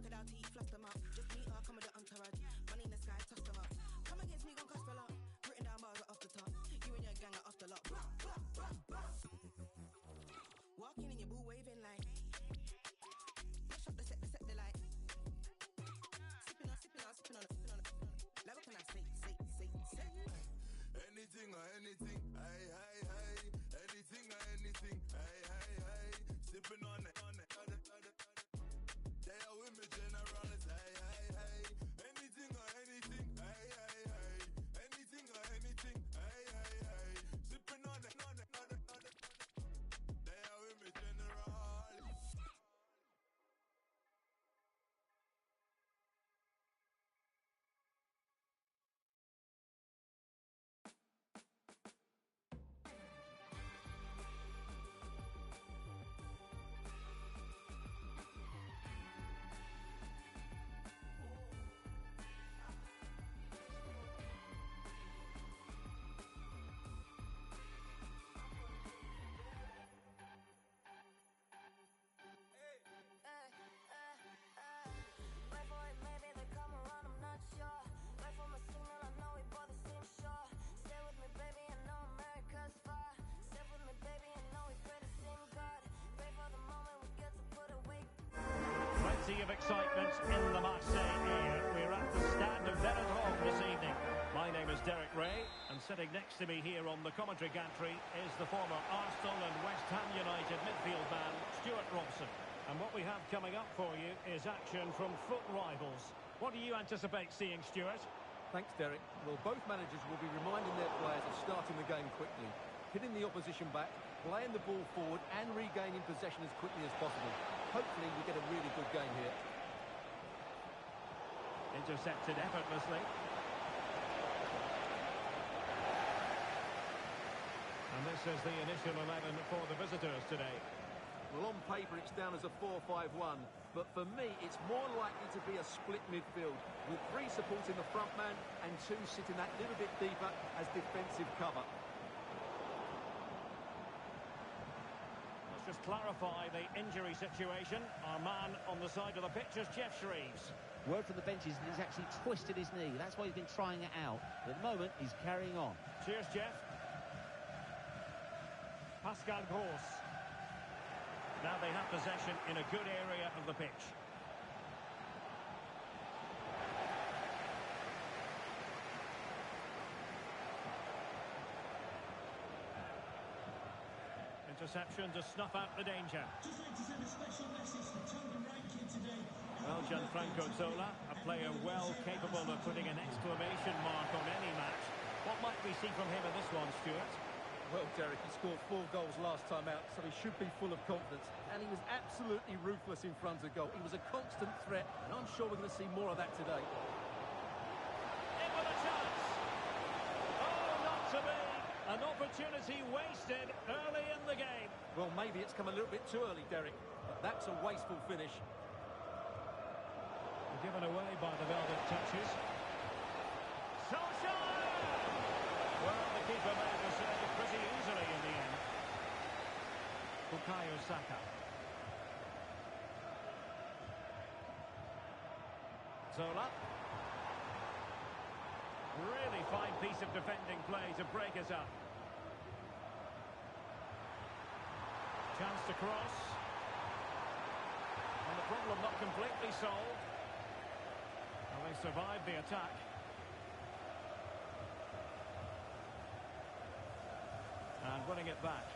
crocodile teeth, flush them up. Just meet her, come with the entourage. Money in the sky, toss them up. Come against me, gon' cost a lot. Written down bars off the top. You and your gang are off the lot. Walking in your boo waving like. Mash up the set the light. Sipping on. Like what can I say? Anything or anything, aye. Anything or anything, aye. Sipping on it. They are with me generals, aye. Anything or anything, aye. Anything or anything, aye. Sipping on it. They are with me generals. Of excitement in the Marseille air. We're at the stand of Velodrome this evening. My name is Derek Ray, and sitting next to me here on the commentary gantry is the former Arsenal and West Ham United midfield man, Stuart Robson. And what we have coming up for you is action from foot rivals. What do you anticipate seeing, Stuart? Thanks, Derek. Well, both managers will be reminding their players of starting the game quickly, hitting the opposition back, playing the ball forward and regaining possession as quickly as possible. Hopefully we get a really good game here. Intercepted effortlessly. And this is the initial 11 for the visitors today. Well, on paper it's down as a 4-5-1, but for me it's more likely to be a split midfield, with 3 supporting the front man and 2 sitting that little bit deeper as defensive cover. Just clarify the injury situation. Our man on the side of the pitch is Jeff Shreves. Word from the benches that he's actually twisted his knee. That's why he's been trying it out. At the moment, he's carrying on. Cheers, Jeff. Pascal Gross. Now they have possession in a good area of the pitch. Interception to snuff out the danger. Just like to send a special message to Tony Rankin today. Well, Gianfranco Zola, a player well capable of putting an exclamation mark on any match. What might we see from him in this one, Stuart? Well, Derek, he scored 4 goals last time out, so he should be full of confidence. And he was absolutely ruthless in front of goal. He was a constant threat, and I'm sure we're going to see more of that today. In with a chance. Oh, not to be. An opportunity wasted early in the game. Well, maybe it's come a little bit too early, Derek, but that's a wasteful finish. Given away by the velvet touches. Solskjaer! Well, the keeper made the save pretty easily in the end. Bukayo Saka. Zola. Really fine piece of defending play to break us up. Chance to cross. And the problem not completely solved. Well, they survived the attack. And winning it back.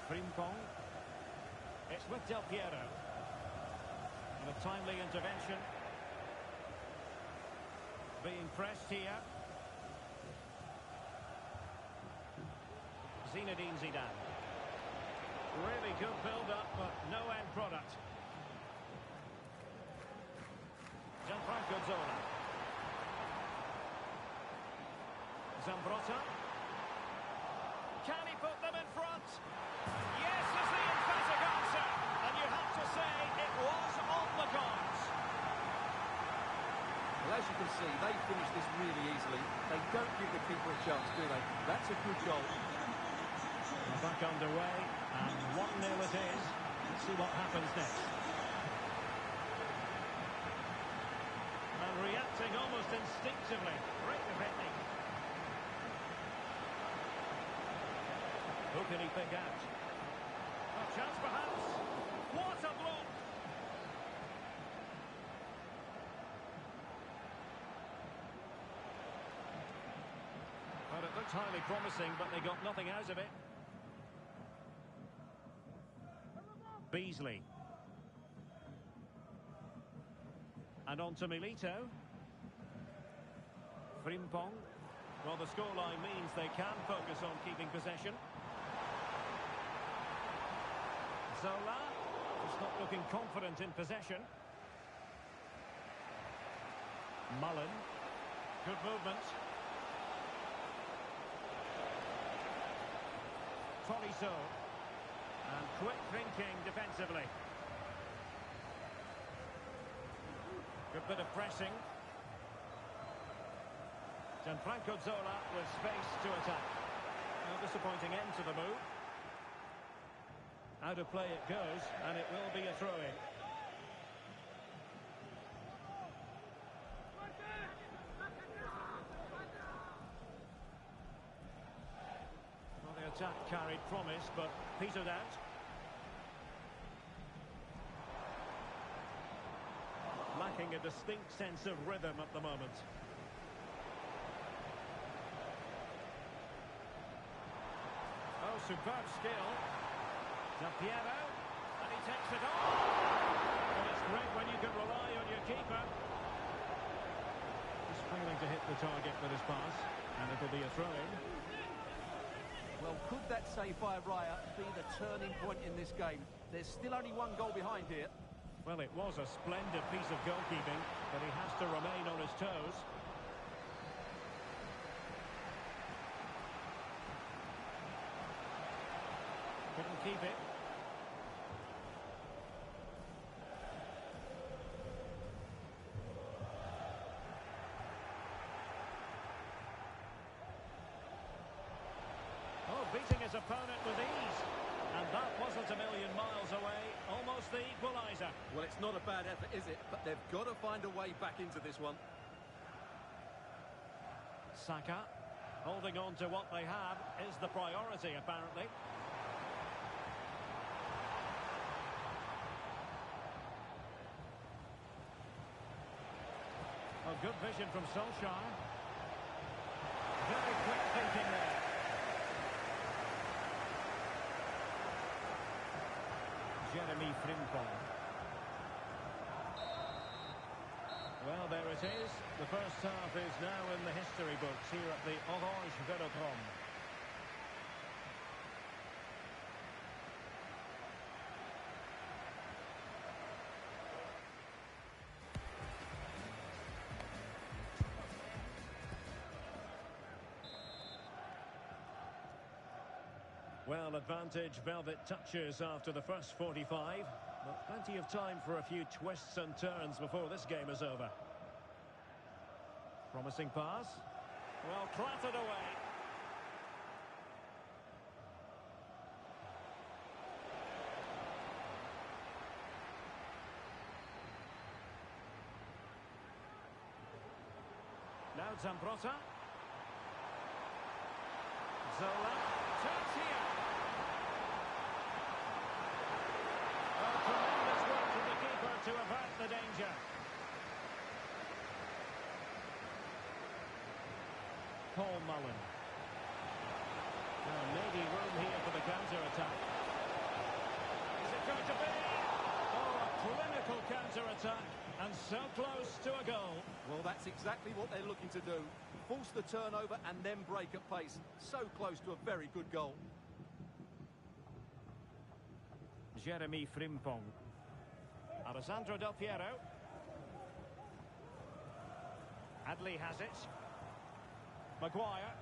Frimpong. It's with Del Piero. And a timely intervention. Being pressed here. Zinedine Zidane. Really good build-up, but no end product. Gianfranco Zola. Zambrotta. Can he put them in front? Yes, is the emphatic answer. And you have to say it was on the cards. Well, as you can see, they finished this really easily. They don't give the keeper a chance, do they? That's a good goal. back underway, and 1-0 it is. Let's see what happens next. And reacting almost instinctively. Great defending. Who can he pick out? A chance perhaps. What a block! Well, it looks highly promising, but they got nothing out of it. Beasley. And on to Milito. Frimpong. Well, the scoreline means they can focus on keeping possession. Zola, just not looking confident in possession. Mullen. Good movement. Tolisso. And quick thinking defensively. Good bit of pressing. Gianfranco Zola with space to attack. A disappointing end to the move. Out of play it goes, and it will be a throw-in. Well, the attack carried promise, but petered out. Lacking a distinct sense of rhythm at the moment. Oh, superb skill. Del Piero, and he takes it on. And it's great when you can rely on your keeper. He's failing to hit the target with his pass, and it'll be a throw-in. Well, could that save by Raya be the turning point in this game? There's still only one goal behind here. Well, it was a splendid piece of goalkeeping, but he has to remain on his toes. Couldn't keep it. Oh, beating his opponent with ease. And that wasn't a million miles away. Almost the equaliser. Well, it's not a bad effort, is it? But they've got to find a way back into this one. Saka, holding on to what they have, is the priority, apparently. Oh, good vision from Solskjaer. Very quick thinking there. Jeremy Frimpong. Well, there it is. The first half is now in the history books here at the Orange Velodrome. Well, advantage, Velvet touches after the first 45. But plenty of time for a few twists and turns before this game is over. Promising pass. Well, clattered away. Now Zambrotta. Zola. Chance here. Tremendous work from the keeper to avert the danger. Paul Mullen. Maybe room here for the counter-attack. Is it going to be? Oh, a clinical counter-attack, and so close to a goal. Well, that's exactly what they're looking to do. Force the turnover and then break at pace. So close to a very good goal. Jeremy Frimpong. Alessandro Del Piero. Adley has it. Maguire.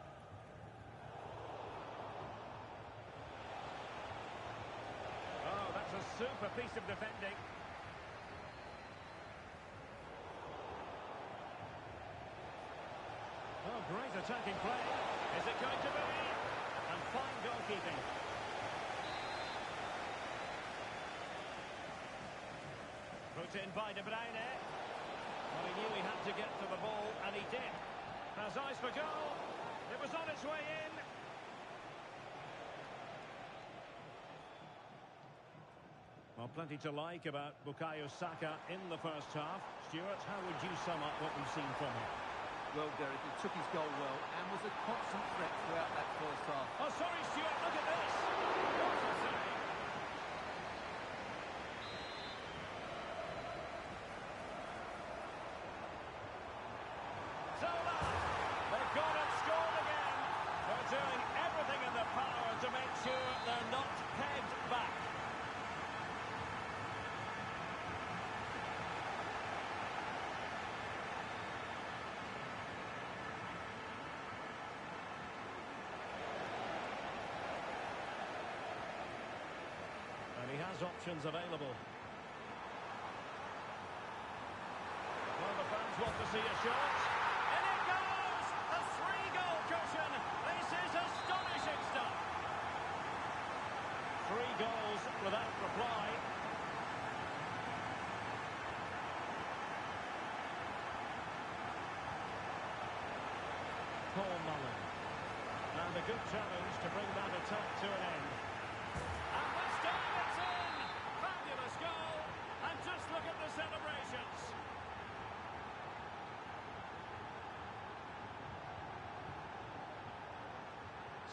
Oh, that's a super piece of defending. Oh, great attacking play. Is it going to be? And fine goalkeeping. put in by De Bruyne. Well, he knew he had to get to the ball, and he did. Has eyes for goal. It was on its way in. Well, plenty to like about Bukayo Saka in the first half. Stuart, how would you sum up what we've seen from him? Well, Derek, he took his goal well and was a constant threat throughout that first half. Oh, sorry, Stuart, look at this. What a save. Zola! They've gone and scored again. They're doing everything in their power to make sure they're not pegged back. And he has options available. Well, the fans want to see a shot. And it goes! A 3-goal cushion. This is astonishing stuff. 3 goals without reply. Paul Mullen. And a good challenge to bring that attack to an end. And this time it's in! Fabulous goal! And just look at the celebrations.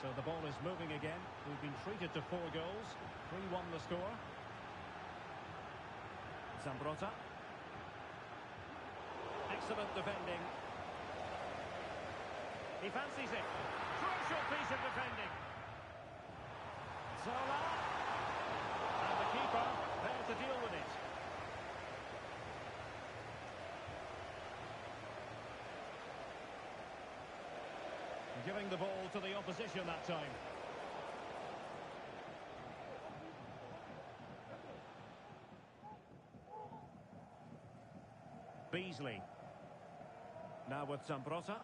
So the ball is moving again. We've been treated to 4 goals. 3-1 the score. Zambrotta. Excellent defending. He fancies it. Crucial piece of defending. Zola. And the keeper there to deal with it. Giving the ball to the opposition that time. Beasley. Now with Zambrotta.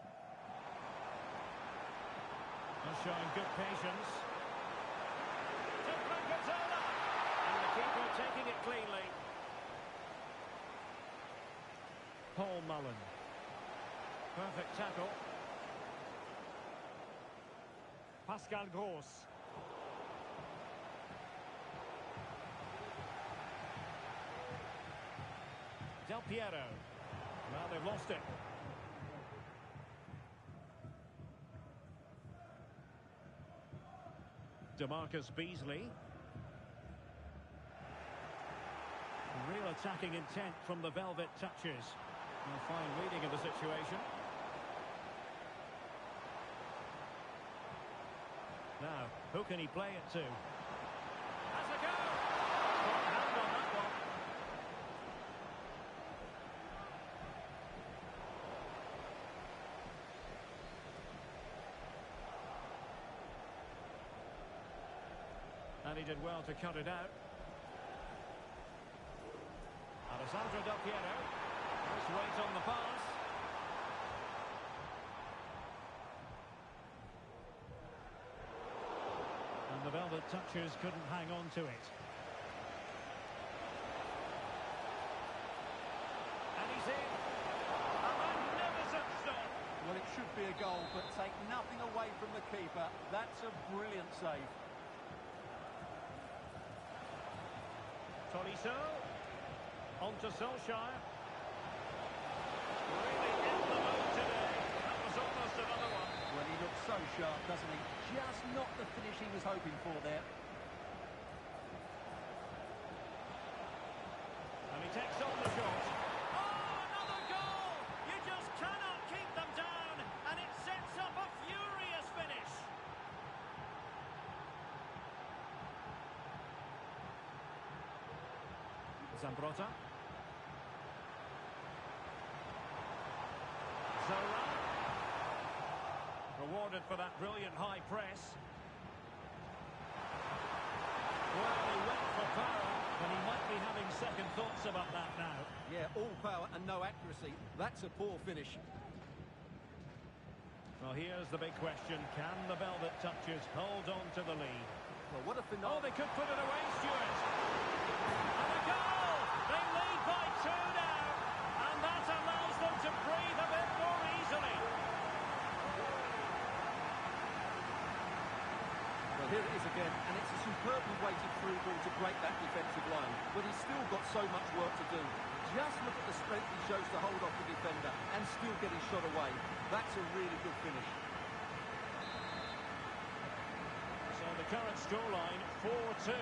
Showing good patience. To Zola. And the keeper taking it cleanly. Paul Mullen. Perfect tackle. Pascal Gross. Del Piero. Well, they've lost it. DeMarcus Beasley. Real attacking intent from the Velvet Touches. A fine reading of the situation. Now, who can he play it to? Has a go! Got a hand on that one. And he did well to cut it out. Alessandro Del Piero. Nice weight on the pass. And the Velvet Touchers couldn't hang on to it. And he's in. A magnificent stop. Well, it should be a goal, but take nothing away from the keeper. That's a brilliant save. Tolisso. On to Solskjaer. Really in the mood today. That was almost another one. Well, he looks so sharp, doesn't he? Just not the finish he was hoping for there. And he takes on the shot. Oh, another goal! You just cannot keep them down, and it sets up a furious finish. Zambrotta. Zola. Rewarded for that brilliant high press. Well, he went for power, but he might be having second thoughts about that now. Yeah, all power and no accuracy. That's a poor finish. Well, here's the big question. Can the Velvet Touchers hold on to the lead? Well, what a Oh, phenomenal... they could put it away, Stuart. And a goal! They lead by 2 now, and that allows them to breathe a bit more easily. Well, here it is again, and it's a superbly weighted through ball to break that defensive line, but he's still got so much work to do. Just look at the strength he shows to hold off the defender and still get his shot away. That's a really good finish. So the current scoreline, 4-2.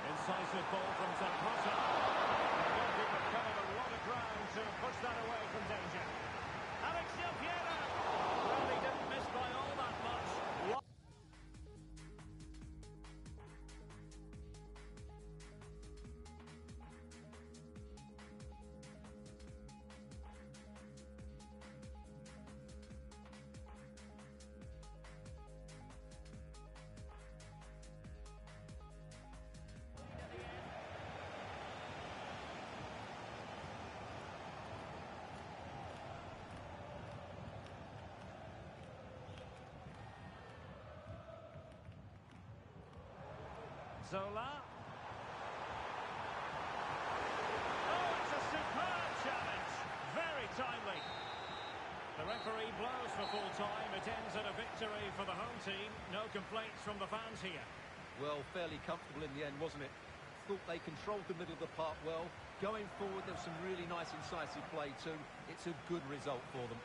Incisive ball from Zapata. The goalkeeper covered a lot of ground to push that away from danger. Alex Del Piero. Well, he didn't miss by all that much. Zola. Oh, it's a superb challenge. Very timely. The referee blows for full time. It ends in a victory for the home team. No complaints from the fans here. Well, fairly comfortable in the end, wasn't it? Thought they controlled the middle of the park well. Going forward, there's some really nice incisive play too. It's a good result for them.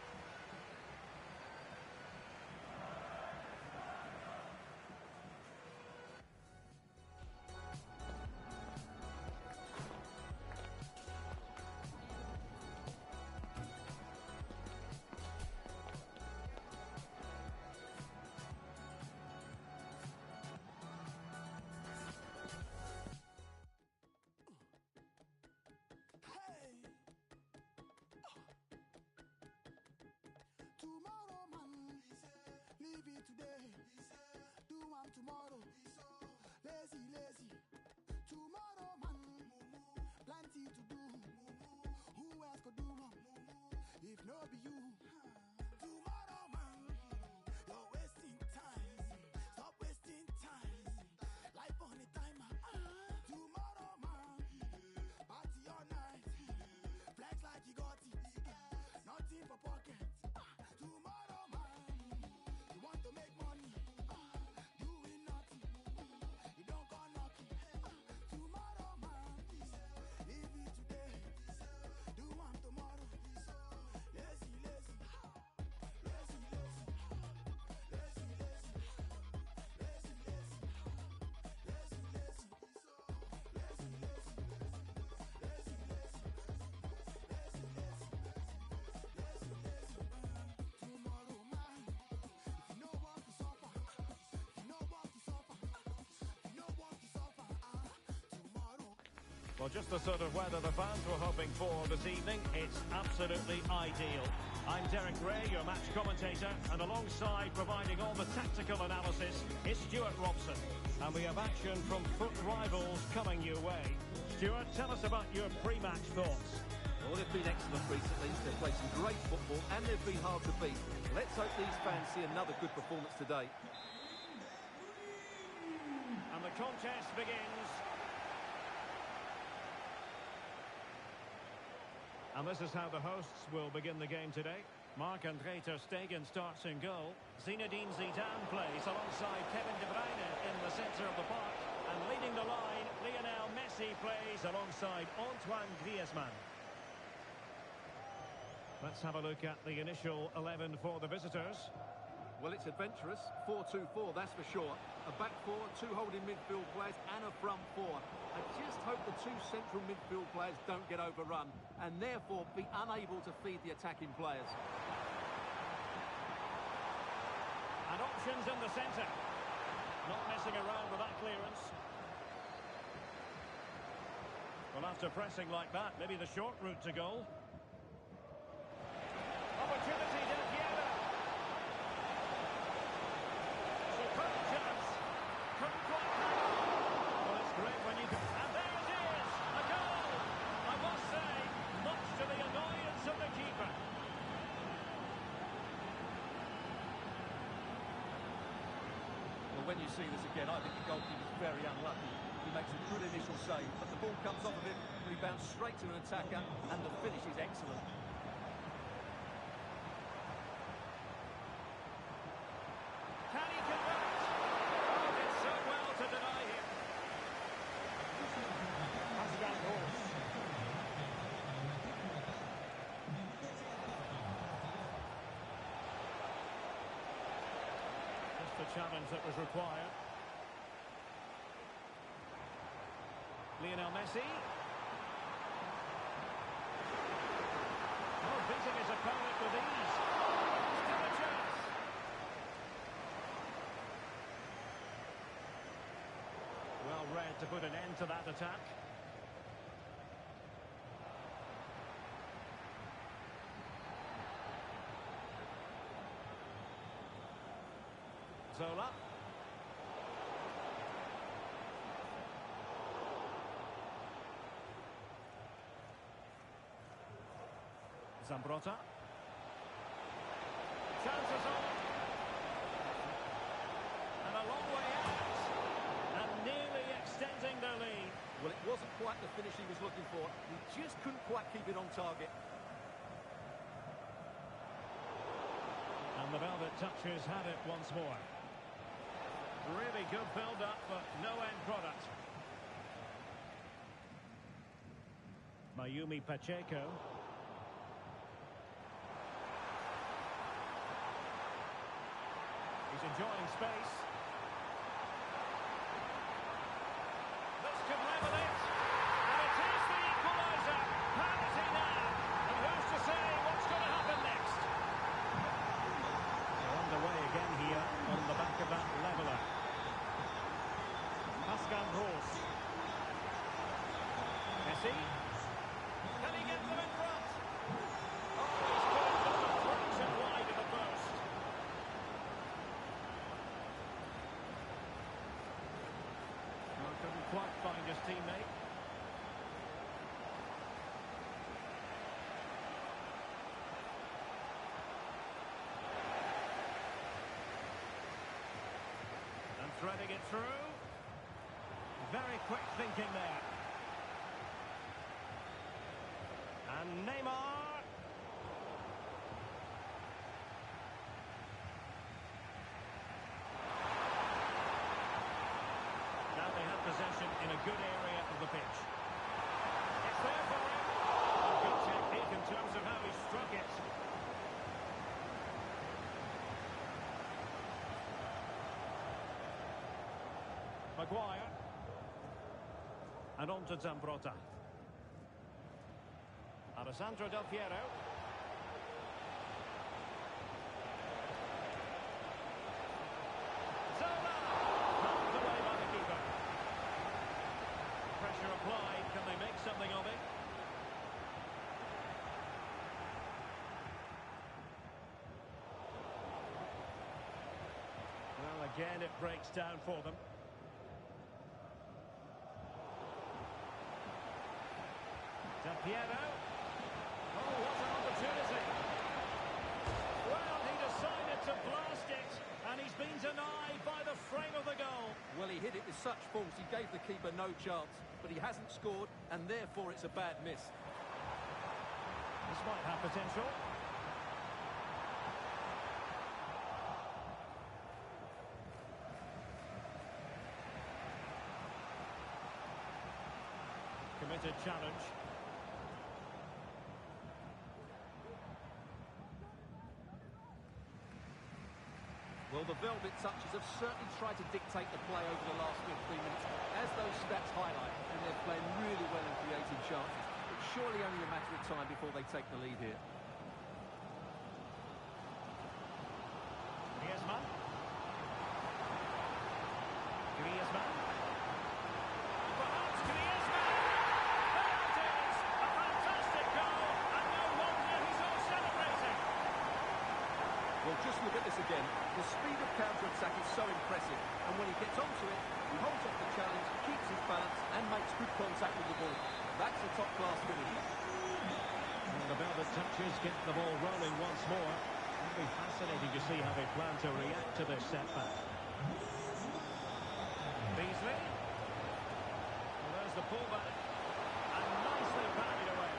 Tomorrow, man, leave it today. Do one tomorrow. Lazy, lazy. Tomorrow, man, plenty to do. Who else could do one? If no be you. Tomorrow, man, you're wasting time. Stop wasting time. Life on a timer. Tomorrow, man, party all night. Flex like you got it. Nothing for pocket. Tomorrow, man, you want to make money, doing nothing, you don't go knocking. Tomorrow, man, leave it today, do one tomorrow. Lazy, lazy, lazy, lazy, lazy, lazy, lazy, lazy, lazy, lazy, lazy, lazy, lazy, tomorrow, man, if you know what to suffer, you know what to suffer, you know what to suffer, tomorrow. Well, just the sort of weather the fans were hoping for this evening. It's absolutely ideal. I'm Derek Ray, your match commentator, and alongside providing all the tactical analysis is Stuart Robson. And we have action from foot rivals coming your way. Stuart, tell us about your pre-match thoughts. Well, they've been excellent recently. They've played some great football and they've been hard to beat. Let's hope these fans see another good performance today. And the contest begins. And this is how the hosts will begin the game today. Marc-Andre ter Stegen starts in goal. Zinedine Zidane plays alongside Kevin De Bruyne in the centre of the park. And leading the line, Lionel Messi plays alongside Antoine Griezmann. Let's have a look at the initial 11 for the visitors. Well, it's adventurous. 4-2-4, that's for sure. A back four, two holding midfield players and a front four. I just hope the two central midfield players don't get overrun and therefore be unable to feed the attacking players. And options in the centre. Not messing around with that clearance. Well, after pressing like that, maybe the short route to goal. Opportunity, Del Piero. Superb chance. Couldn't quite hang on. Well, it's great when you can... And there it is! A goal! I must say, much to the annoyance of the keeper. when you see this again, I think the goalkeeper's very unlucky. He makes a good initial save, but the ball comes off of him, rebounds straight to an attacker, and the finish is excellent. Can he convert? Oh, did so well to deny him. Just the challenge that was required. Lionel Messi. Oh, beating his opponent with ease. Still a chance. Well read to put an end to that attack. Zola. Zambrotta. Chances on. And a long way out. And nearly extending their lead. Well, it wasn't quite the finish he was looking for. He just couldn't quite keep it on target. And the Velvet Touchers had it once more. Really good build-up, but no end product. Mayumi Pacheco. He's enjoying space. This could level it. And it is the equaliser. Penalty now. And who's to say what's going to happen next? They're underway again here on the back of that leveller. Pascal Gross. Messi. Can he get them in front? Oh, he's put it on the throws and wide of the post. Well, couldn't quite find his teammate. And threading it through. Very quick thinking there. And Neymar. Now they have possession in a good area of the pitch. It's there for him. A good technique in terms of how he struck it. Maguire. And on to Zambrotta. Alessandro Del Piero. Zola! Knocked away by the keeper. Pressure applied. Can they make something of it? Well, again, it breaks down for them. Del Piero. Oh, what an opportunity. Well, he decided to blast it, and he's been denied by the frame of the goal. Well, he hit it with such force, he gave the keeper no chance. But he hasn't scored, and therefore it's a bad miss. This might have potential. Committed challenge. Well, the Velvet Touchers have certainly tried to dictate the play over the last 15 minutes, as those stats highlight, and they're playing really well in creating chances. It's surely only a matter of time before they take the lead here. Griezmann. Griezmann. Perhaps Griezmann! There it is! A fantastic goal, and no wonder he's all celebrating. Well, just look at this again. The speed of counter-attack is so impressive, and when he gets onto it, he holds off the challenge, keeps his balance, and makes good contact with the ball. That's a top-class finish. And the Velvet Touchers get the ball rolling once more. It'll be fascinating to see how they plan to react to this setback. Beasley. Well, there's the pullback. And nicely parried away.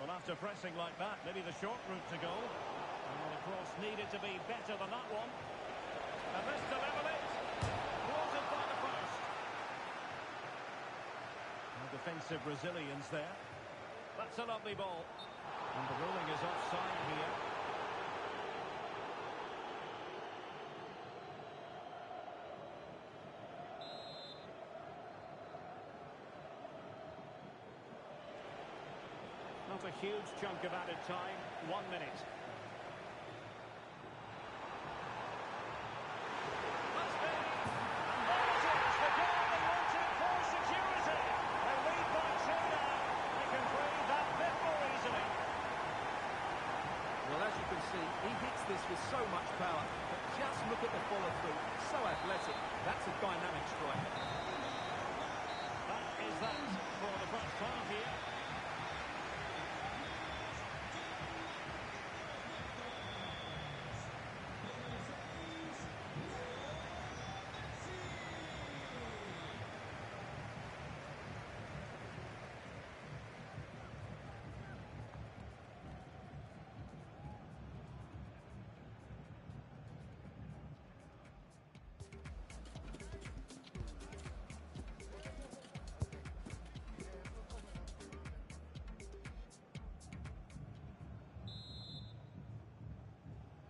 Well, after pressing like that, maybe the short route to go. And the cross needed to be better than that one. And this to level it. Thwarted by the post. And defensive resilience there. That's a lovely ball. And the ruling is offside here. Not a huge chunk of added time. 1 minute. Must be. And there it is. The goal they wanted for security. They lead by 2 now. They can breathe that bit more easily. Well, as you can see, he hits this with so much power. But just look at the follow-through. So athletic. That's a dynamic strike. That is that for the first half here.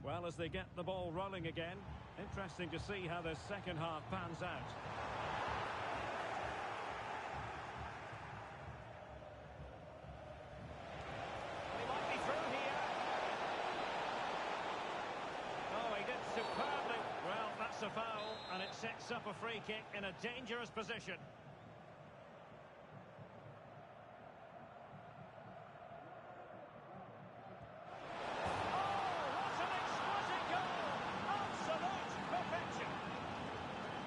Well, as they get the ball rolling again, interesting to see how the second half pans out. He might be through here. Oh, he did superbly. Well, that's a foul, and it sets up a free kick in a dangerous position.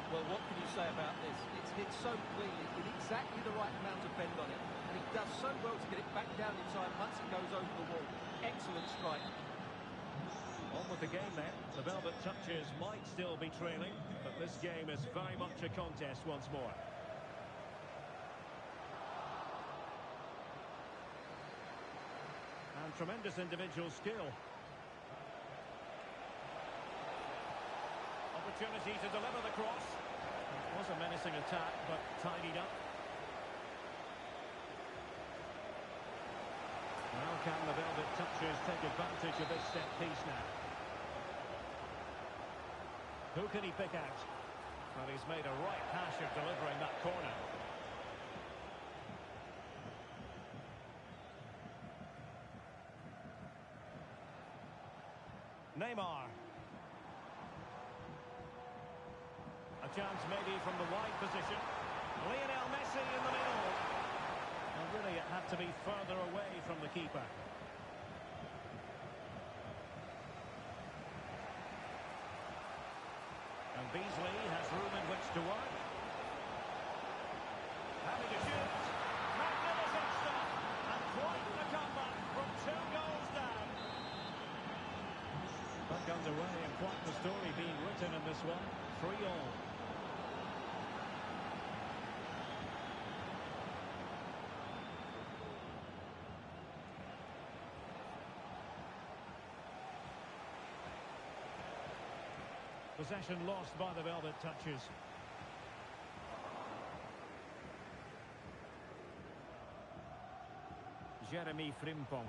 Well, what can you say about this? It's hit so cleanly with exactly the right amount of bend on it. And he does so well to get it back down in time once it goes over the wall. Excellent strike. On with the game then. The Velvet Touchers might still be trailing, but this game is very much a contest once more. And tremendous individual skill. Opportunity to deliver the cross. It was a menacing attack, but tidied up. Now can the Velvet Touchers take advantage of this set piece now? Who can he pick out? Well, he's made a right hash of delivering that corner. Neymar. A chance maybe from the wide position. Lionel Messi in the middle. And really it had to be further away from the keeper. And Beasley has room in which to work. Having a shoot. Magnificent stuff. And quite the comeback from 2 goals down. Back underway and quite the story being written in this one. 3-all. Possession lost by the Velvet Touchers. Jeremy Frimpong.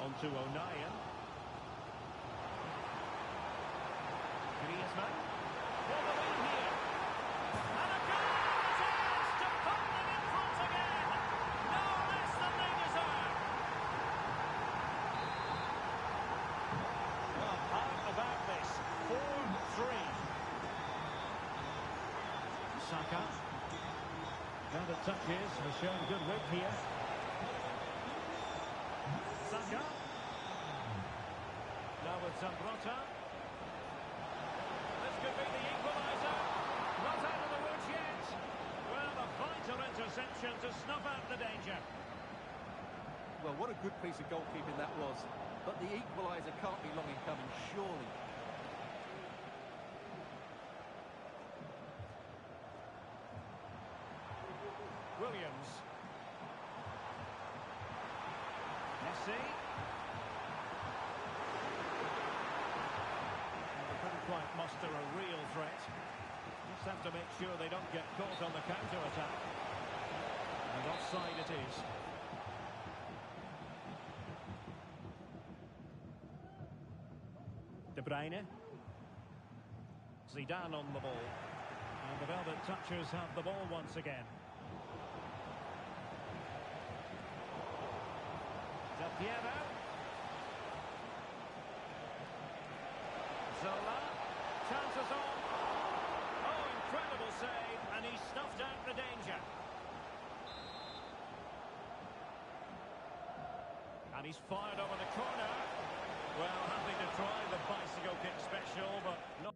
On to O'Nien. Griezmann. For the lead here. And a goal it is to put them in front again. No less than they deserve. Well, how about this? 4-3. Saka. Now the Touchers have shown good width here. Saka. Now with Zambrota. This could be the equaliser. Not out of the woods yet. Well, a vital interception to snuff out the danger. Well, what a good piece of goalkeeping that was. But the equaliser can't be long in coming, surely. Williams. Messi. They couldn't quite muster a real threat. Just have to make sure they don't get caught on the counter-attack. And offside it is. De Bruyne. Zidane on the ball. And the Velvet Touchers have the ball once again. Del Piero. Zola. Chances on. Oh, incredible save. And he snuffed out the danger. And he's fired over the corner. Well, happy to try the bicycle kick special, but not...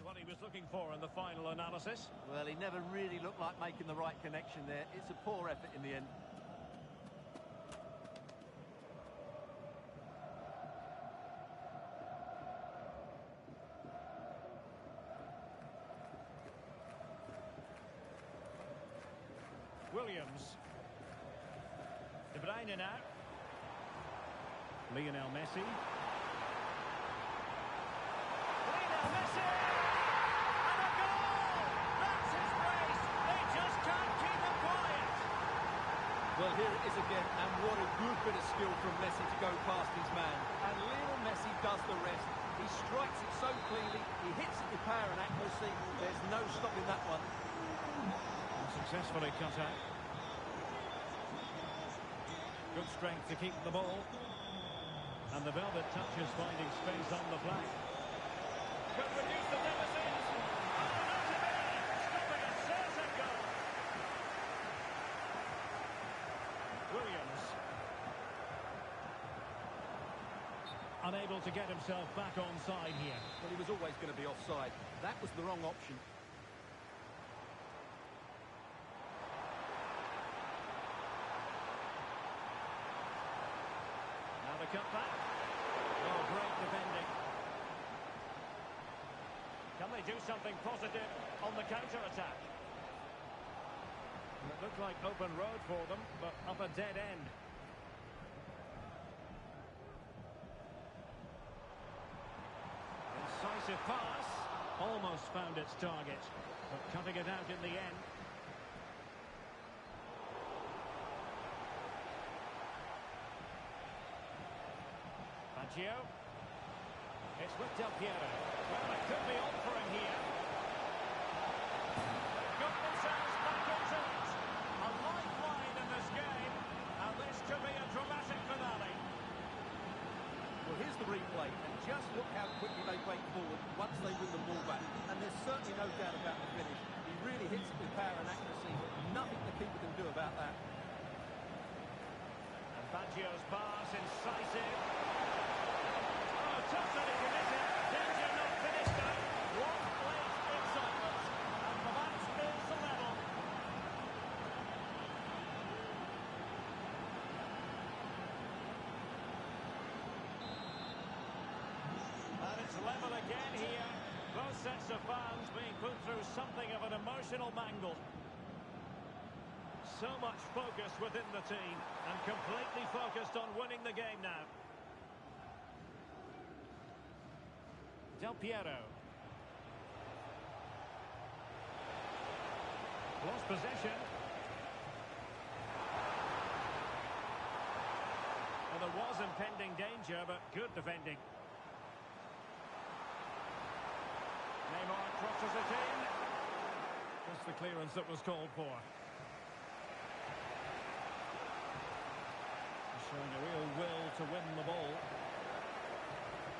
What he was looking for in the final analysis. Well, he never really looked like making the right connection there. It's a poor effort in the end. Williams. De Bruyne now. Lionel Messi. Messi! And a goal! That's his race! They just can't keep him quiet! Well, here it is again, and what a good bit of skill from Messi to go past his man. And Lionel Messi does the rest. He strikes it so cleanly, he hits it with power and accuracy. There's no stopping that one. And successfully cut out. Good strength to keep the ball. And the Velvet Touchers finding space on the flank. Could reduce the deficit. Oh, not to be! Stopping a certain goal. Williams. Unable to get himself back onside here. Well, he was always going to be offside. That was the wrong option. Now the cut back. Oh, great defending. Can they do something positive on the counter-attack? It looked like open road for them, but up a dead end. Incisive pass. Almost found its target, but cutting it out in the end. Baggio. It's with Del Piero. Well, it could be on for him here. Got themselves back into it. A lifeline in this game, and this could be a dramatic finale. Well, here's the replay, and just look how quickly they break forward once they win the ball back. And there's certainly no doubt about the finish. He really hits it with power and accuracy. Nothing the keeper can do about that. And Baggio's pass, incisive. Oh, tough that he committed. Danger not finished though. What late excitement. And the match is level. And it's level again here. Both sets of fans being put through something of an emotional mangle. So much focus within the team and completely focused on winning the game now. Del Piero. Lost possession. Well, the there was impending danger, but good defending. Neymar crosses it in. Just the clearance that was called for. Showing a real will to win the ball.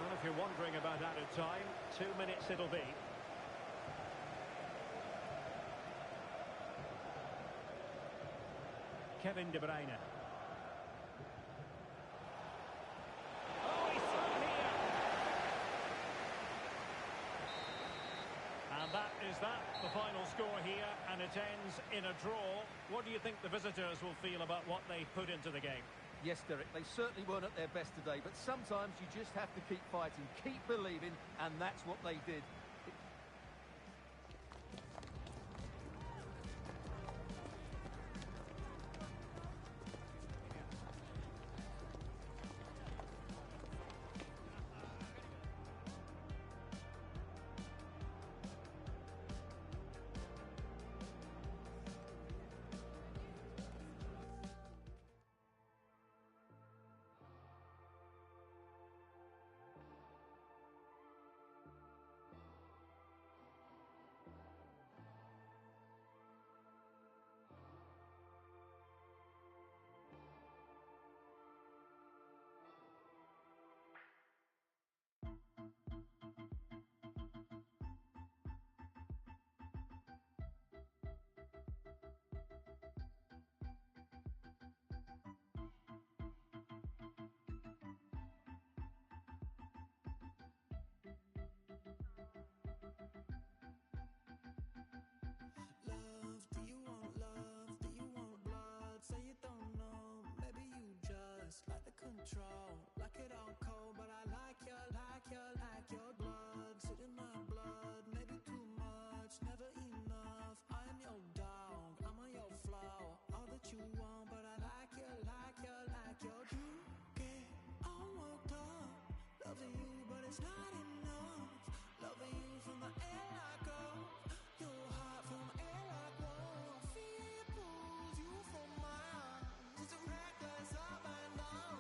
And if you're wondering about added time, 2 minutes it'll be. Kevin De Bruyne. Oh, he's through here. And that is the final score here, and it ends in a draw. What do you think the visitors will feel about what they put into the game? Yes, Derek, they certainly weren't at their best today, but sometimes you just have to keep fighting, keep believing, and that's what they did. Control, like it all cold, but I like your blood, sit in my blood, maybe too much, never enough. I'm your dog, I'm on your flow, all that you want, but I like your. You get all worked up, loving you, but it's not enough. Loving you from the air I go, your heart from air like whoa. Fear pulls you from my arms, it's a reckless up and down.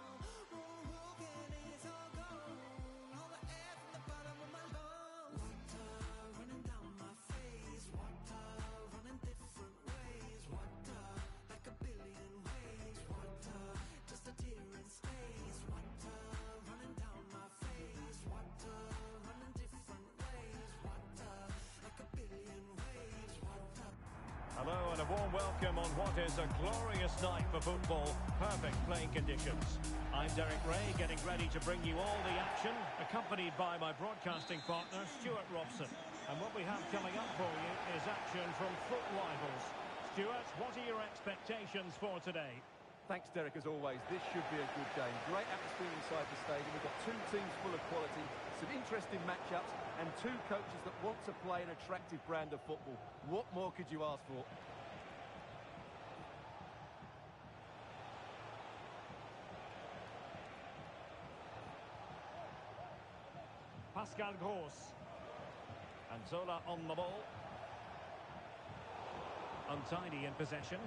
Hello and a warm welcome on what is a glorious night for football. Perfect playing conditions. I'm Derek Ray, getting ready to bring you all the action, accompanied by my broadcasting partner, Stuart Robson. And what we have coming up for you is action from foot rivals. Stuart, what are your expectations for today? Thanks, Derek, as always. This should be a good game. Great atmosphere inside the stadium. We've got two teams full of quality, some interesting matchups, and two coaches that want to play an attractive brand of football. What more could you ask for? Pascal Gross. And Zola on the ball. Untidy in possession.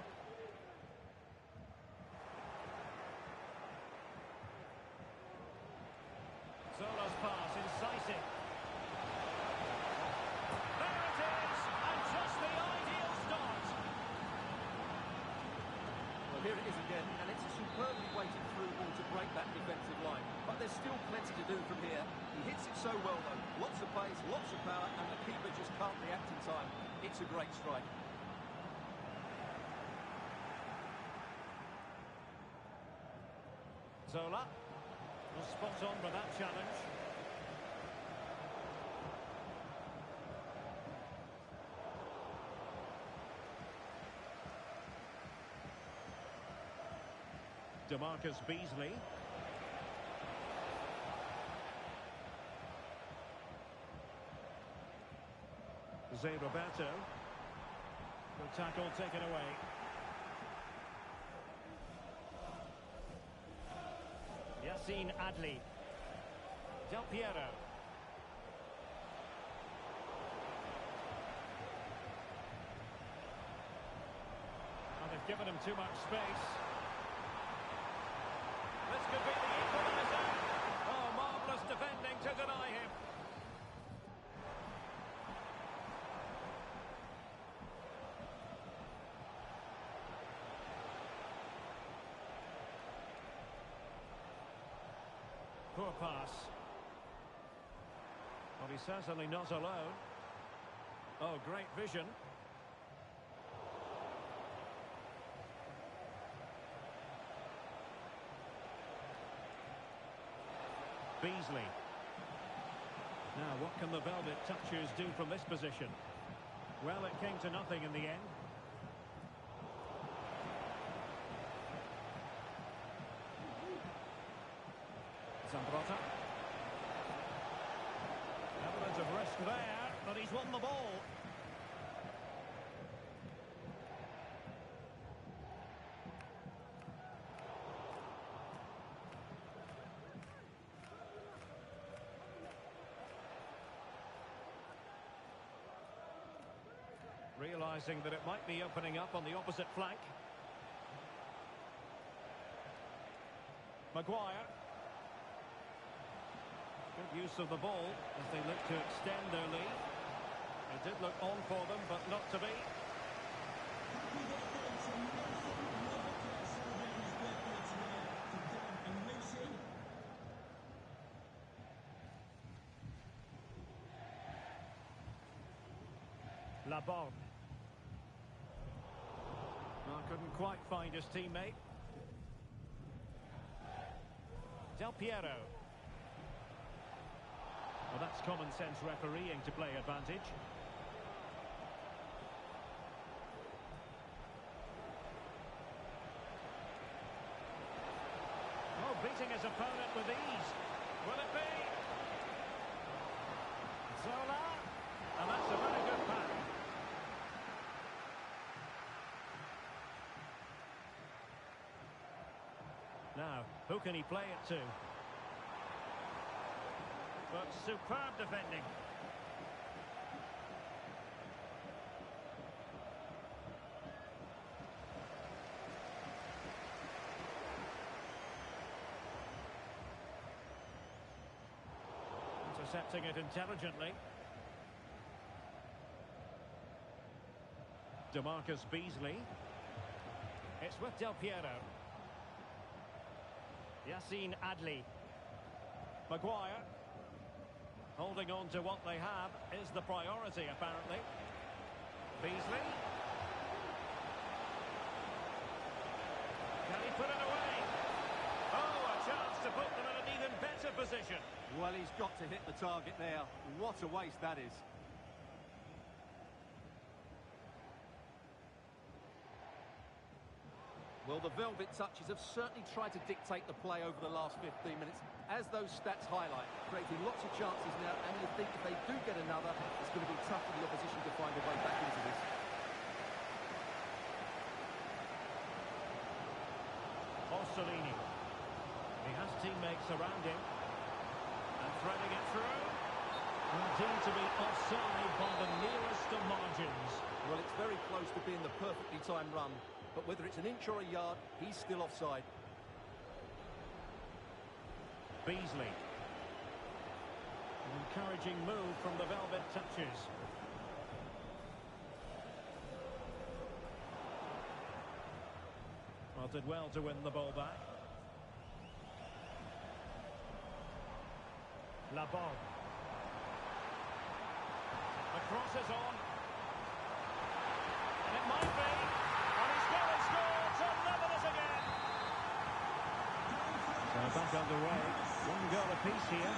Zola's pass, incisive. There it is! And just the ideal start. Well, here it is again, and it's a superbly weighted through ball to break that defensive line. But there's still plenty to do from here. He hits it so well, though. Lots of pace, lots of power, and the keeper just can't react in time. It's a great strike. Zola was spot on with that challenge. DeMarcus Beasley. Zé Roberto. The tackle taken away. Yassine Adli. Del Piero. And they've given him too much space. This could be the equaliser. Oh, marvellous defending to deny him. Poor pass. Well, he's certainly not alone. Oh, great vision. Beasley. Now, what can the Velvet Touchers do from this position? Well, it came to nothing in the end. Zambrota. Evidence of risk there, but he's won the ball. Realising that it might be opening up on the opposite flank. Maguire. Good use of the ball as they look to extend their lead. It did look on for them, but not to be. Laborde. Well, couldn't quite find his teammate. Del Piero. Well, that's common sense refereeing to play advantage. Oh, beating his opponent with ease. Will it be? Zola. And that's a very good pass. Now, who can he play it to? But superb defending. Intercepting it intelligently. DeMarcus Beasley. It's with Del Piero. Yassine Adli. Maguire. Holding on to what they have is the priority, apparently. Beasley. Can he put it away? Oh, a chance to put them in an even better position. Well, he's got to hit the target there. What a waste that is. Well, the Velvet Touches have certainly tried to dictate the play over the last 15 minutes, as those stats highlight, creating lots of chances now, and you think if they do get another, it's going to be tough for the opposition to find a way back into this. Orsolini. He has teammates around him. And threading it through. Deemed to be offside by the nearest of margins. Well, it's very close to being the perfectly timed run. But whether it's an inch or a yard, he's still offside. Beasley. An encouraging move from the Velvet Touches. Well, did well to win the ball back. Laborde. The cross is on. And it might be. So back underway, one goal apiece here.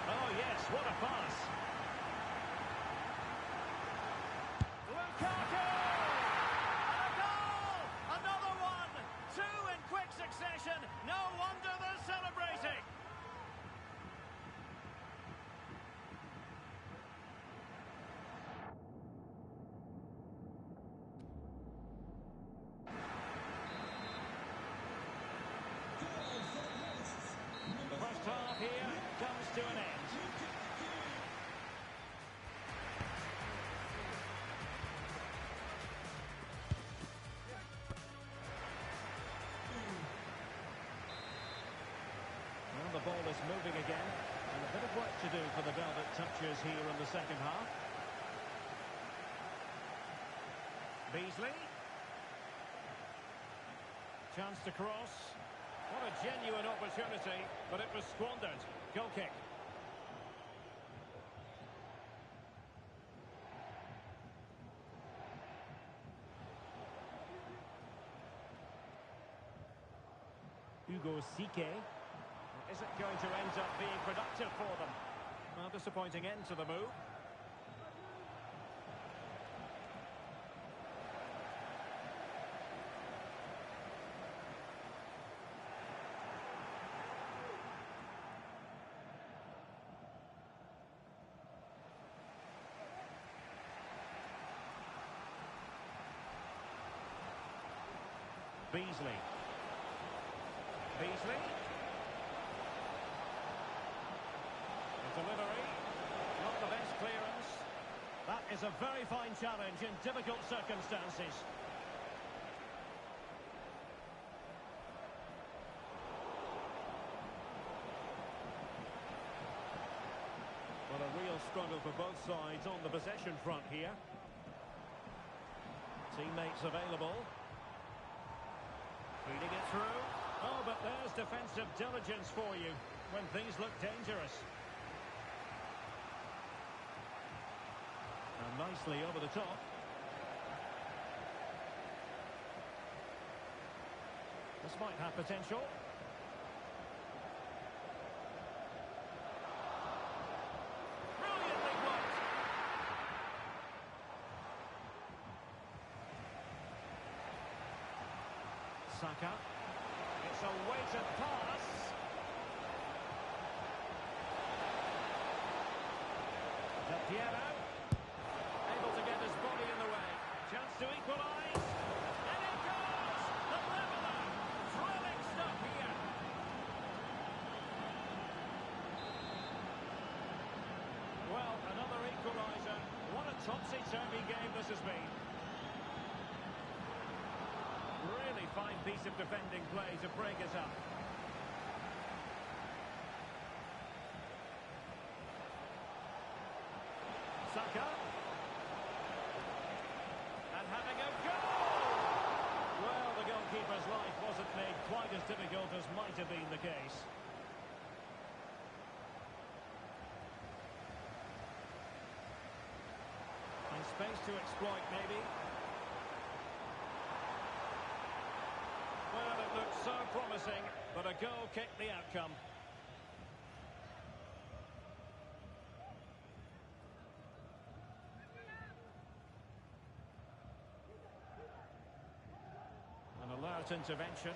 Oh yes, what a pass. Lukaku! And a goal! Another one! Two in quick succession. No wonder they're celebrating. The first half here comes to an end. ball is moving again, and a bit of work to do for the Velvet Touchers here in the second half. Beasley. Chance to cross. What a genuine opportunity, but it was squandered. Goal kick. Hugo Sike. Is it going to end up being productive for them? Well, disappointing end to the move. Beasley. Beasley. The delivery. Not the best clearance. That is a very fine challenge in difficult circumstances. Well, a real struggle for both sides on the possession front here. Teammates available. Feeding it through. Oh, but there's defensive diligence for you when things look dangerous. And nicely over the top. This might have potential. Brilliantly blocked. Saka. It's a weighted pass. Del Piero. Able to get his body in the way. Chance to equalise. And it goes! The leveller. Thrilling stuff here. Well, another equaliser. What a topsy-turvy game this has been. Really fine piece of defending play to break it up. Saka. And having a goal! Well, the goalkeeper's life wasn't made quite as difficult as might have been the case. And space to exploit, maybe. Well, it looked so promising, but a goal kicked the outcome. An alert intervention.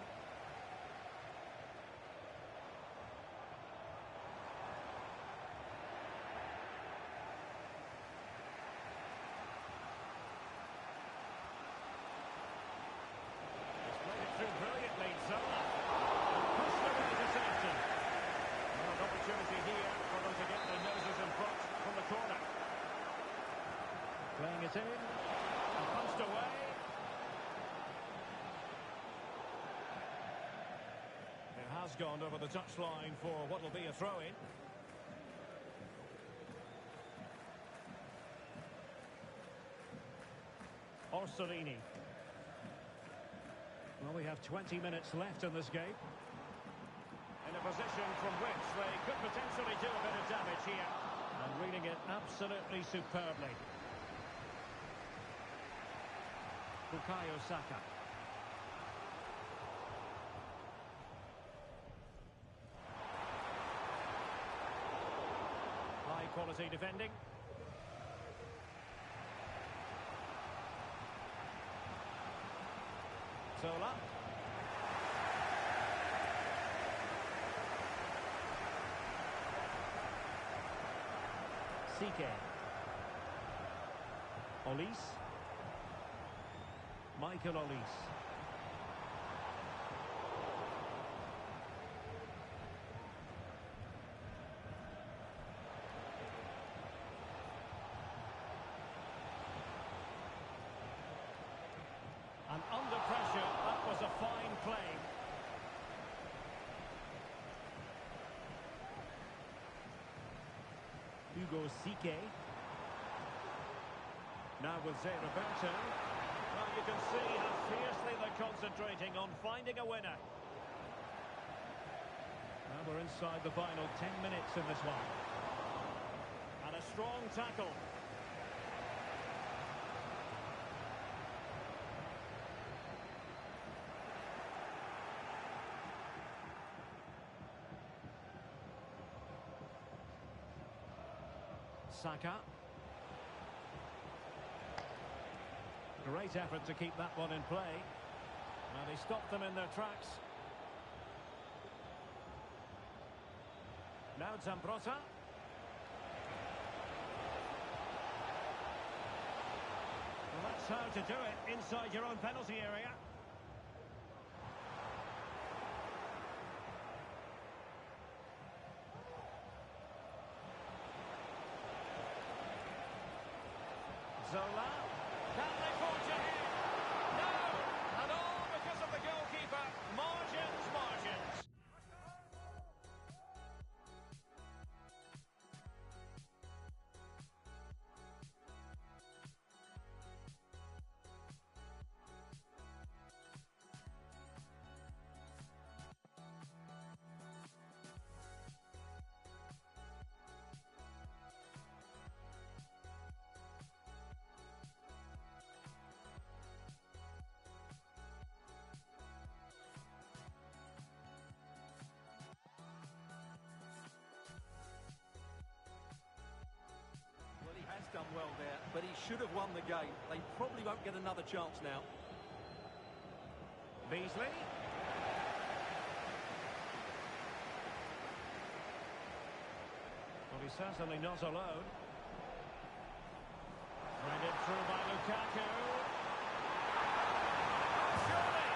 Brilliantly, Zola. Pushed away to safety. Well, an opportunity here for them to get their noses in front from the corner. Playing it in. And punched away. It has gone over the touchline for what will be a throw-in. Orsolini. Well, we have 20 minutes left in this game. In a position from which they could potentially do a bit of damage here. And reading it absolutely superbly. Bukayo Saka. High quality defending. Zola. Sike. Olise. Michael Olise. And under pressure, that was a fine play. Hugo Sique. Now with Zé Roberto. Well, you can see how fiercely they're concentrating on finding a winner. Well, we're inside the final 10 minutes in this one. And a strong tackle. Saka. Great effort to keep that one in play. And he stopped them in their tracks. Now Zambrotta. Well, that's how to do it inside your own penalty area. Zola. Can they forge ahead? No! And all because of the goalkeeper. Margins, margins. Well, he has done well there, but he should have won the game. They probably won't get another chance now. Beasley. Well, he's certainly not alone. Threaded through by Lukaku. Surely!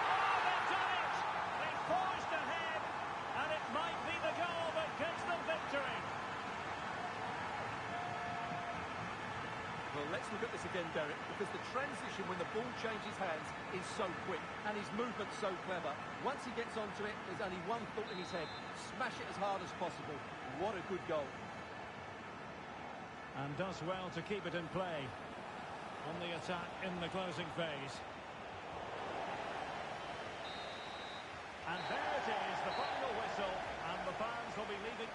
Oh, they've done it! They forged ahead, and it might be the goal that gets them victory. Well, let's look at this again, Derek, because the transition when the ball changes hands is so quick, and his movement's so clever. Once he gets onto it, there's only one thought in his head: smash it as hard as possible. What a good goal. And does well to keep it in play on the attack in the closing phase. And there it is, the final whistle, and the fans will be leaving.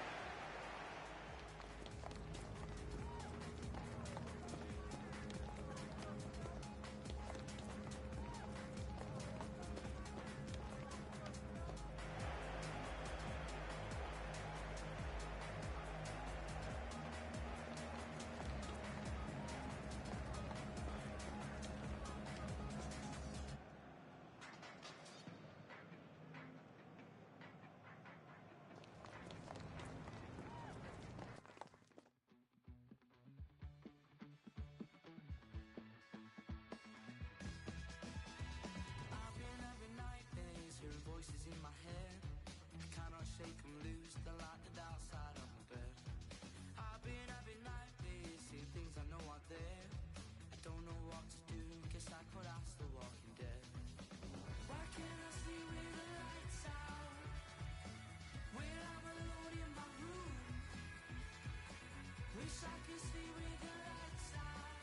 Voices in my head, I cannot shake them loose. They're lighted outside of my bed. I've been having nightmares, see things I know are there. I don't know what to do, guess I could ask the Walking Dead. Why can't I see with the lights out when I'm alone in my room? Wish I could see with the lights out.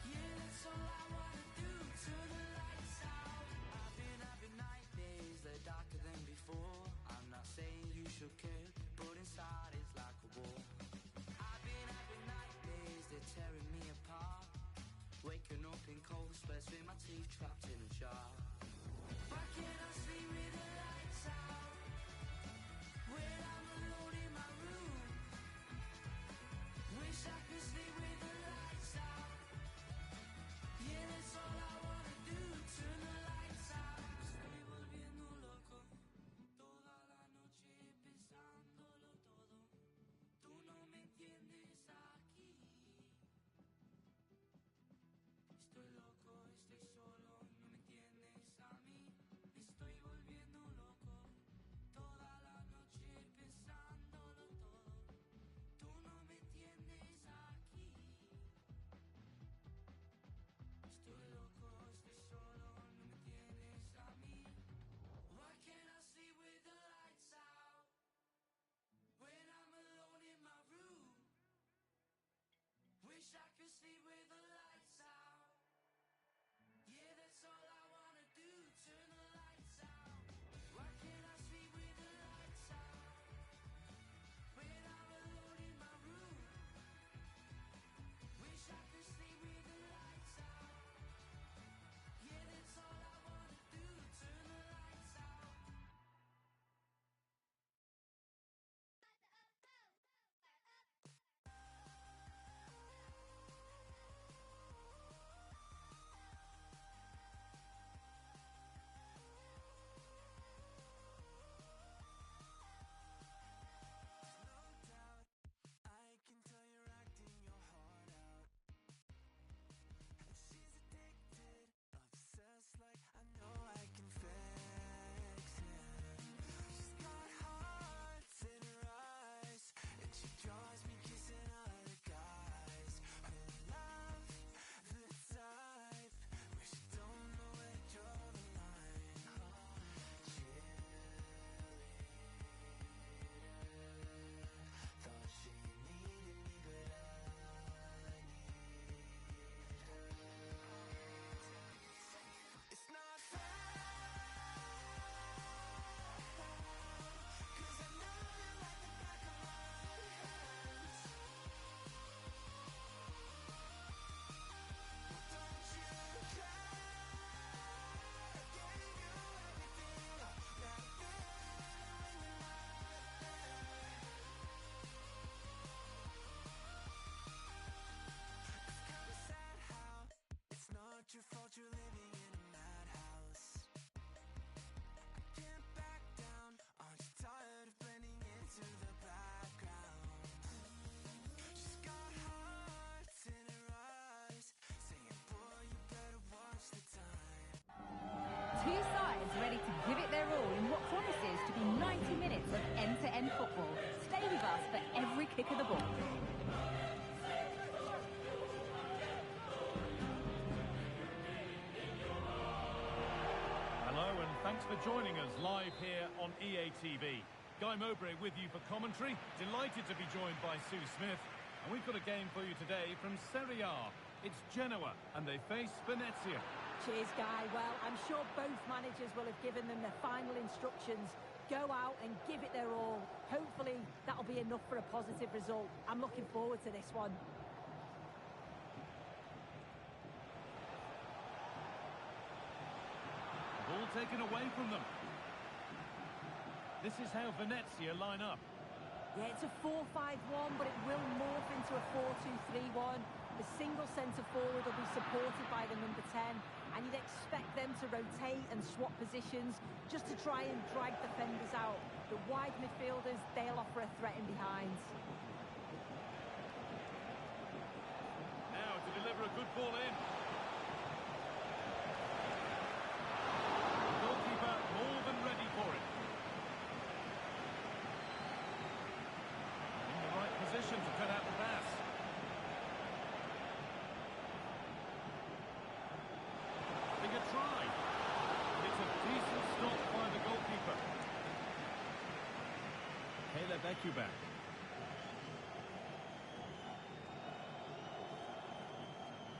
Yeah, that's all I wanna do. Turn the lights out. I've been having nightmares, they're darker than before. I'm not saying you should care, but inside it's like a war. I've been having nightmares, they're tearing me apart. Waking up in cold sweats with my teeth trapped in a jar. Why can't I sleep with the lights out when I'm alone in my room? Wish I could sleep with the lights out. Yeah, that's all I wanna do. Turn the lights out. Estoy volviendo loco. Toda la noche pensándolo todo. Tú no me entiendes aquí. Estoy loco, estoy solo, no me entiendes. Two sides ready to give it their all in what promises to be 90 minutes of end-to-end football. Stay with us for every kick of the ball. Hello and thanks for joining us live here on EA TV. Guy Mowbray with you for commentary. Delighted to be joined by Sue Smith. And we've got a game for you today from Serie A. It's Genoa and they face Venezia. Cheers, Guy. Well, I'm sure both managers will have given them their final instructions. Go out and give it their all. Hopefully, that'll be enough for a positive result. I'm looking forward to this one. Ball taken away from them. This is how Venezia line up. Yeah, it's a 4-5-1, but it will morph into a 4-2-3-1. The single centre-forward will be supported by the number 10, and you'd expect them to rotate and swap positions just to try and drag defenders out. The wide midfielders, they'll offer a threat in behind. Now to deliver a good ball in. The goalkeeper more than ready for it. In the right position to cut out the pass. Having a try. It's a decent stop by the goalkeeper. Caleb Ekuban.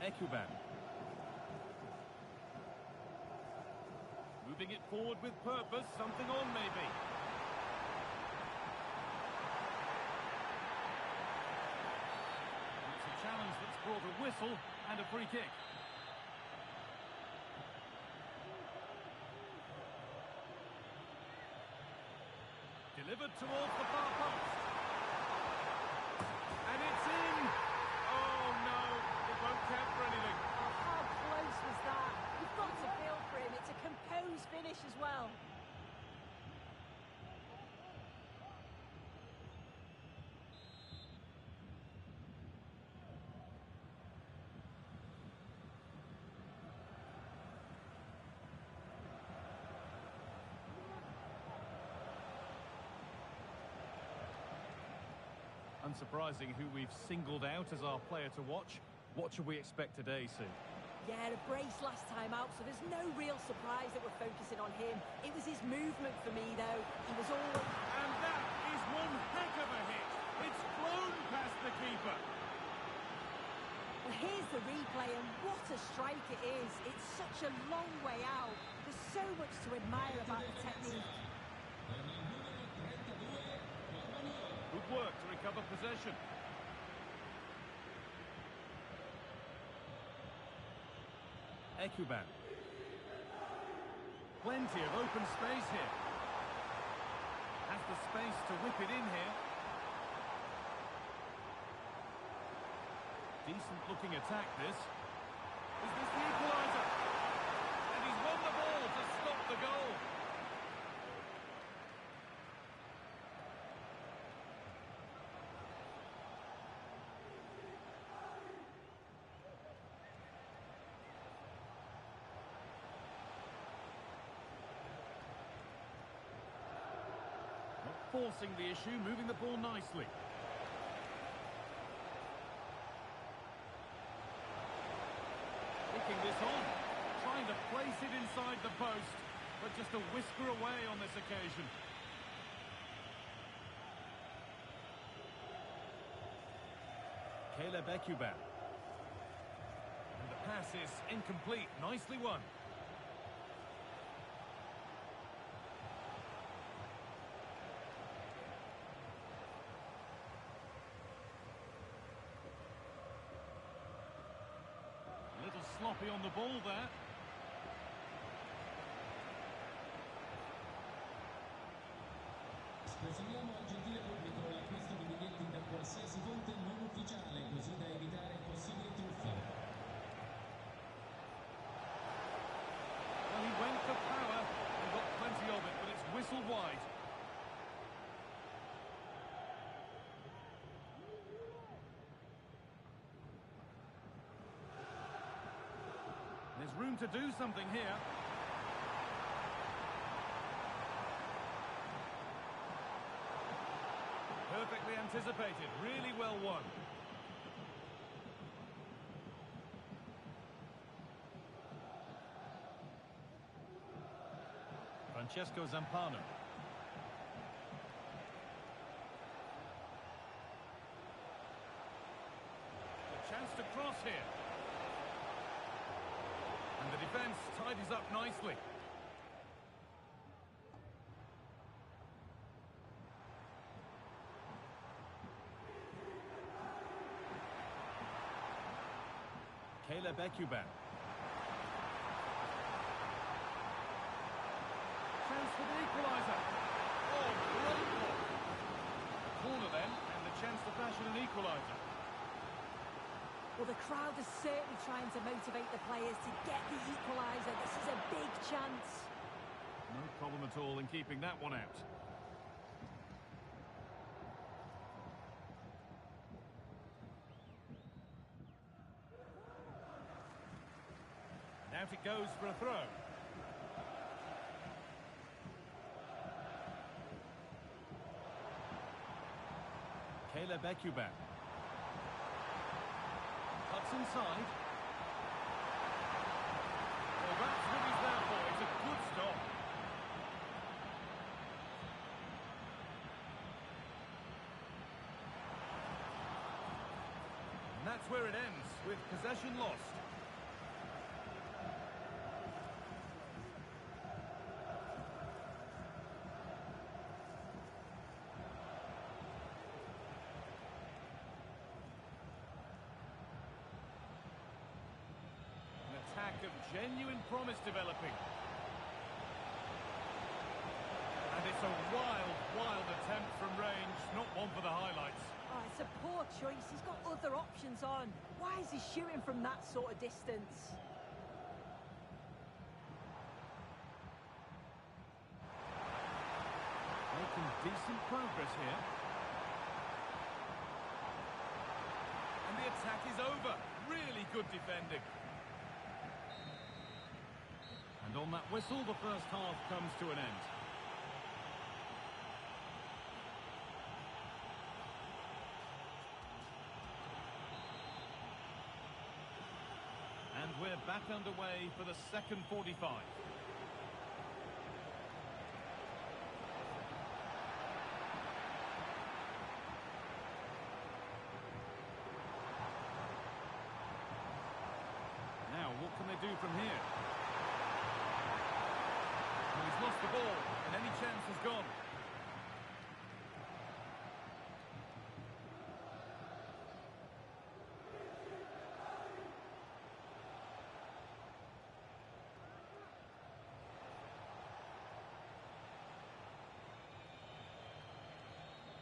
Ekuban. Moving it forward with purpose, something on maybe. It's a challenge that's brought a whistle and a free kick. Delivered towards the far post. And it's in! Oh no, it won't count for anything. Oh, how close was that? You've got to feel for him. It's a composed finish as well. Unsurprising who we've singled out as our player to watch. What should we expect today, Sue? Yeah, a brace last time out, so there's no real surprise that we're focusing on him. It was his movement for me, though. He was all... And that is one heck of a hit. It's flown past the keeper. Well, here's the replay, and what a strike it is. It's such a long way out. There's so much to admire about the technique. Good work to recover possession. Ekuban. Plenty of open space here. Has the space to whip it in here. Decent looking attack this. Is this the equaliser? And he's won the ball to stop the goal. Forcing the issue, moving the ball nicely. Picking this on, trying to place it inside the post, but just a whisker away on this occasion. Caleb Ekuban. And the pass is incomplete, nicely won. Sloppy on the ball there. Sconsigliamo al gentile pubblico l'acquisto di biglietti da qualsiasi fonte non ufficiale, così da evitare possibili truffe. Well, he went for power and got plenty of it, but it's whistled wide. There's room to do something here. Perfectly anticipated, really well won. Francesco Zampano. A chance to cross here. And the defence tidies up nicely. Caleb Ekuban. Chance for the equaliser. Oh, great ball. A corner then, and the chance to fashion an equaliser. Well, the crowd is certainly trying to motivate the players to get the equaliser. This is a big chance. No problem at all in keeping that one out. And out it goes for a throw. Caleb Ekuban. Cuts inside. Well, that's what he's there for. It's a good stop. And that's where it ends, with possession lost. Attack of genuine promise developing. And it's a wild, wild attempt from range, not one for the highlights. Oh, it's a poor choice. He's got other options on. Why is he shooting from that sort of distance? Making decent progress here. And the attack is over. Really good defending. And on that whistle, the first half comes to an end. And we're back underway for the second 45. Now, what can they do from here? He's lost the ball, and any chance is gone.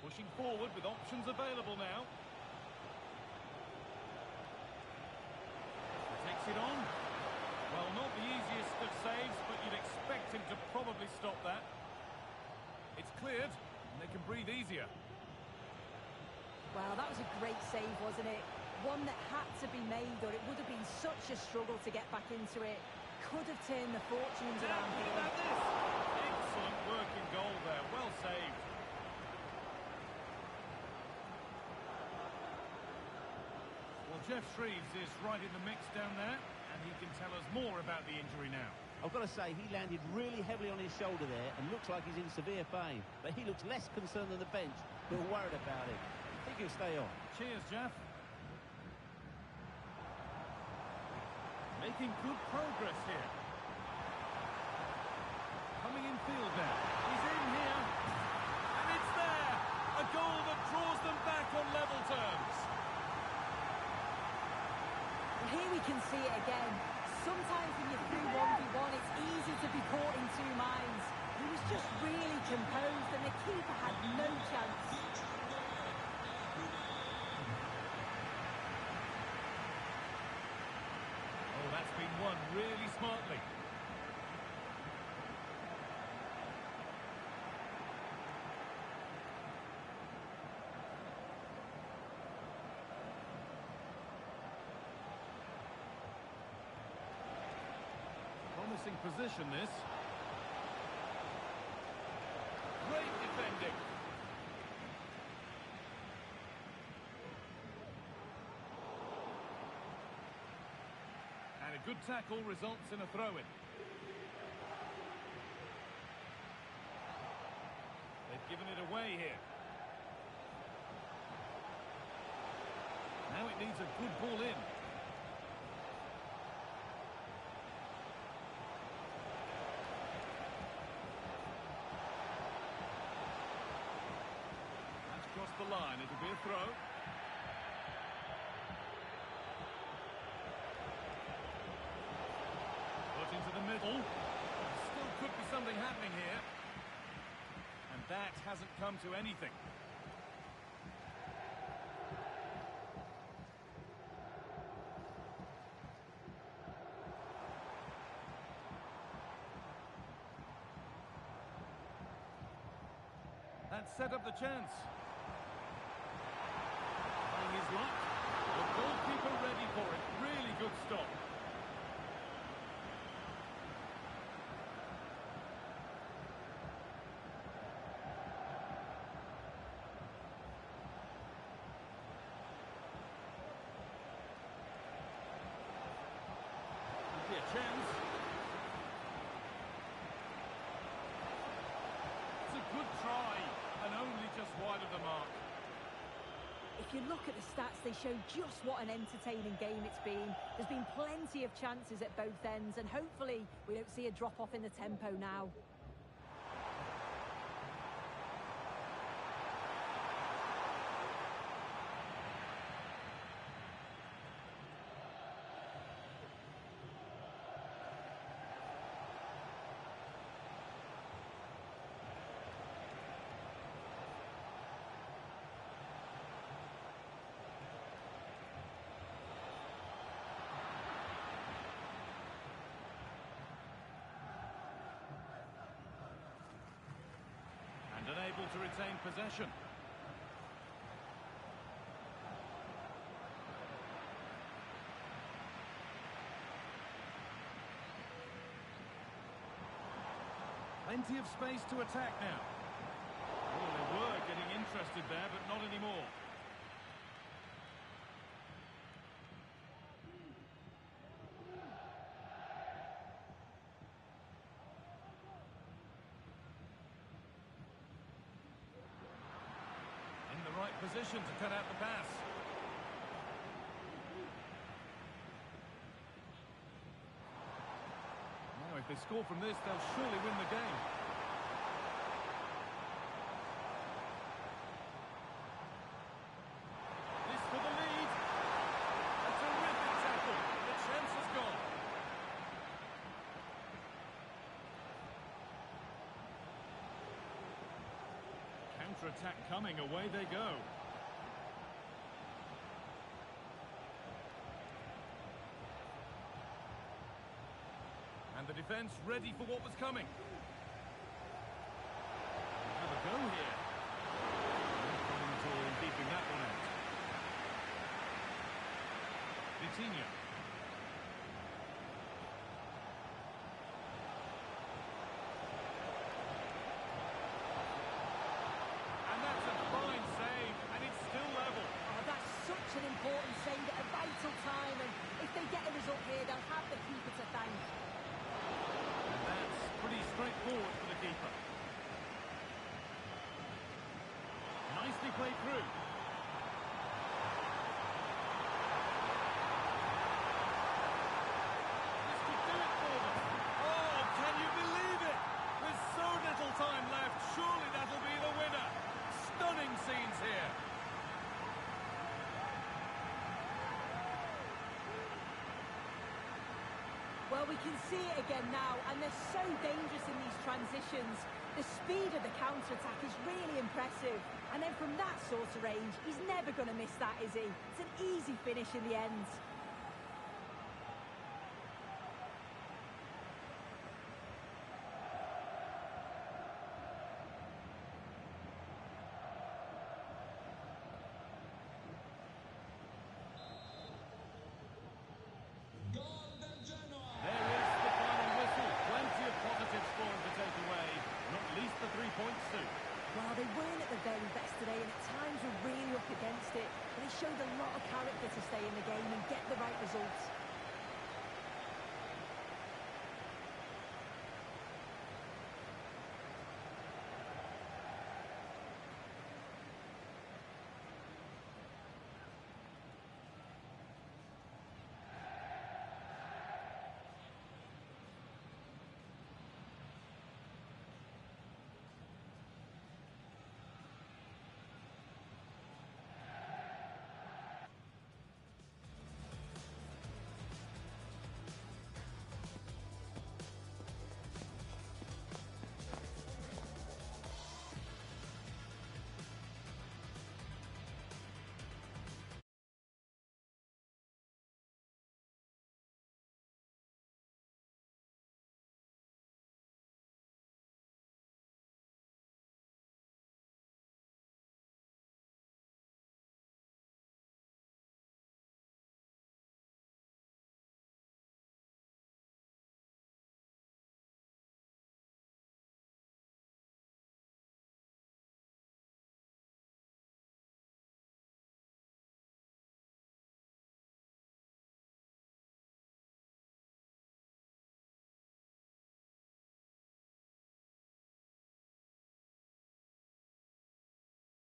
Pushing forward with options available now. Takes it on. Well, not the easiest of saves, but you'd expect him to probably stop that. It's cleared, and they can breathe easier. Well, that was a great save, wasn't it? One that had to be made, or it would have been such a struggle to get back into it. Could have turned the fortunes around here. Excellent working goal there, well saved. Well, Jeff Shreves is right in the mix down there, and he can tell us more about the injury now. I've got to say, he landed really heavily on his shoulder there and looks like he's in severe pain. But he looks less concerned than the bench, who are worried about it. He can stay on. Cheers, Jeff. Making good progress here. Coming in field now. He's in here. And it's there! A goal that draws them back on level terms. Here we can see it again. Sometimes when you're through 1v1, it's easy to be caught in two minds. He was just really composed, and the keeper had no chance. Oh, that's been won really smartly. Promising position, this. Great defending. A good tackle results in a throw-in. They've given it away here. Now it needs a good ball in. That's crossed the line. It'll be a throw. Put into the middle. Still could be something happening here. And that hasn't come to anything. That set up the chance. Trying his luck. The goalkeeper ready for it. Really good stop. Could be a chance. It's a good try. And only just wide of the mark. If you look at the stats, they show just what an entertaining game it's been. There's been plenty of chances at both ends, and hopefully we don't see a drop-off in the tempo now. Unable to retain possession. Plenty of space to attack now. Oh, they were getting interested there, but not anymore. Position to cut out the pass. Now, if they score from this, they'll surely win the game. This for the lead. A terrific tackle. The chance is gone. Counter-attack coming. Away they go. And the defence ready for what was coming. Have a go here. No problem at all in keeping that one out. Vitinha. And that's a fine save, and it's still level. Oh, that's such an important save at a vital time, and if they get a result here, they'll have the keeper to thank. That's pretty straightforward for the keeper. Nicely played through. This could do it for them. Oh, can you believe it? With so little time left, surely that'll be the winner. Stunning scenes here. Well, we can see it again now, and they're so dangerous in these transitions. The speed of the counter-attack is really impressive. And then from that sort of range, he's never going to miss that, is he? It's an easy finish in the end.